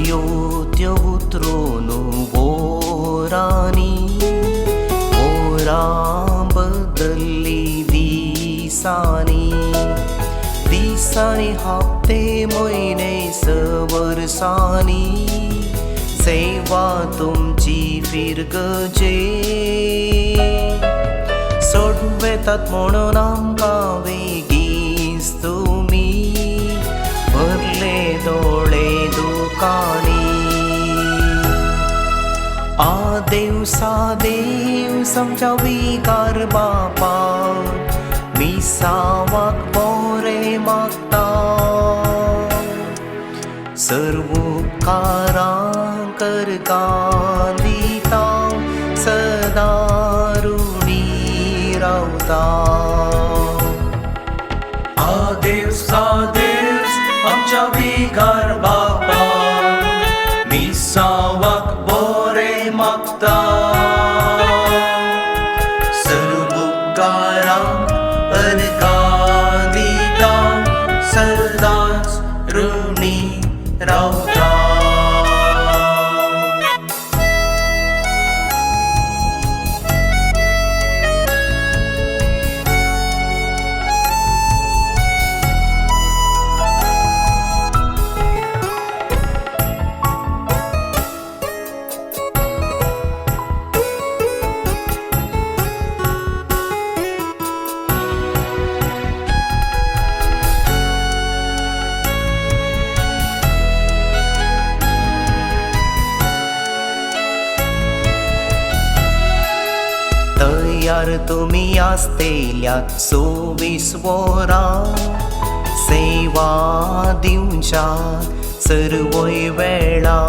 योत्य उतरून बोरानी बोरां बदलली दिसानी दिसानी हप्ते महिने वर्सांनी सेवा तुमची फिरगजे सोडवेतात म्हणून आमकां वेगीच तुमी भरले दोळे दुखांनी आदेव सादेव समजा विकार बापा मिसावाक बोरे मागता सर्व उपकारां करता दिता सदा ऋणी रावता आदेव सादेव आमच्या विकार बापा मिसावाक बोरे मागता सर्व उपकारांक अनका दिता सदांच ऋणी रावता तयार तुम्ही आसतेल्यात 24 वरां सेवा दिवच्या सर्वय वेळा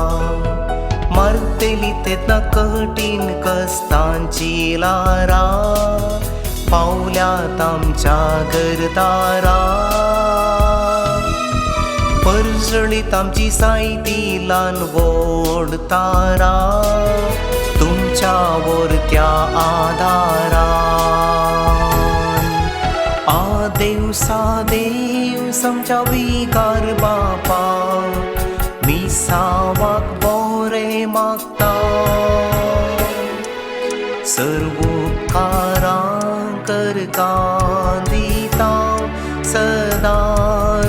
मरतेली तेन्ना कठीण कश्टांची लारा पावल्यात आमच्या घरदारा परजळीत आमची सायती ल्हान व्हड तारा तुमच्या वरत्या आदारान आदेव सादेव समच्या विकार बापा मिसावाक बोरे मागता सर्व उपकारां करता दिता सदा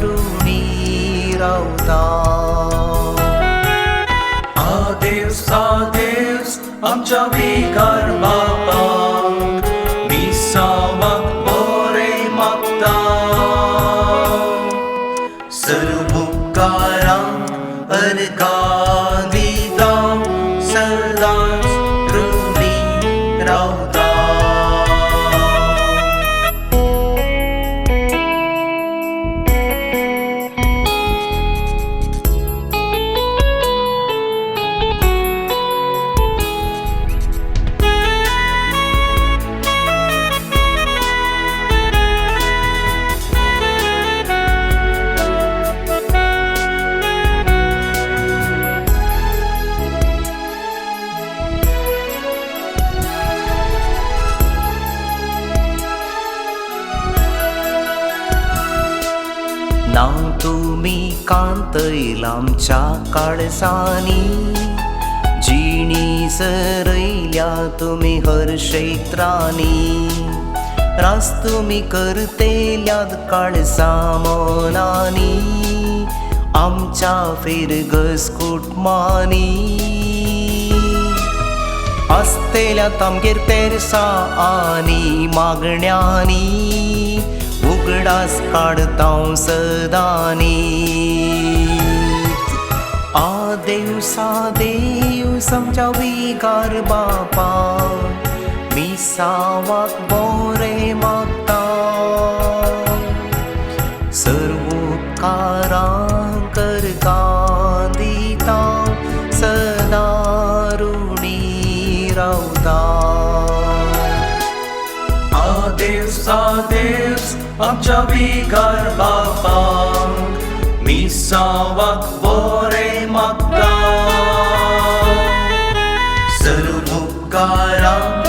ऋणी रावता आदेव सादेव आमच्या विकार बापा मिसावाक बोरे मागता सर्व उपकारांक अनका दिता सदांच ऋणी रावता नाव तुम्ही कांतैल आमच्या काळजांनी जिणी सरयल्या तुम्ही हर क्षेत्रांनी रास तुम्ही करतेल्यात काळजा मनांनी आमच्या फिरगस कुटुंबांनी आसतेल्यात आमगेर तेरसा आनी मागण्यांनी उगडास काढता सदानी आदेव सादेव समच्या विकार बापा मिसावाक बोरे मागता सर्व उपकारां करता दिता सदा ऋणी रावता आदेव सादेव आमच्या विकार बापा मिसावाक बोरे मागता सर्व उपकारांक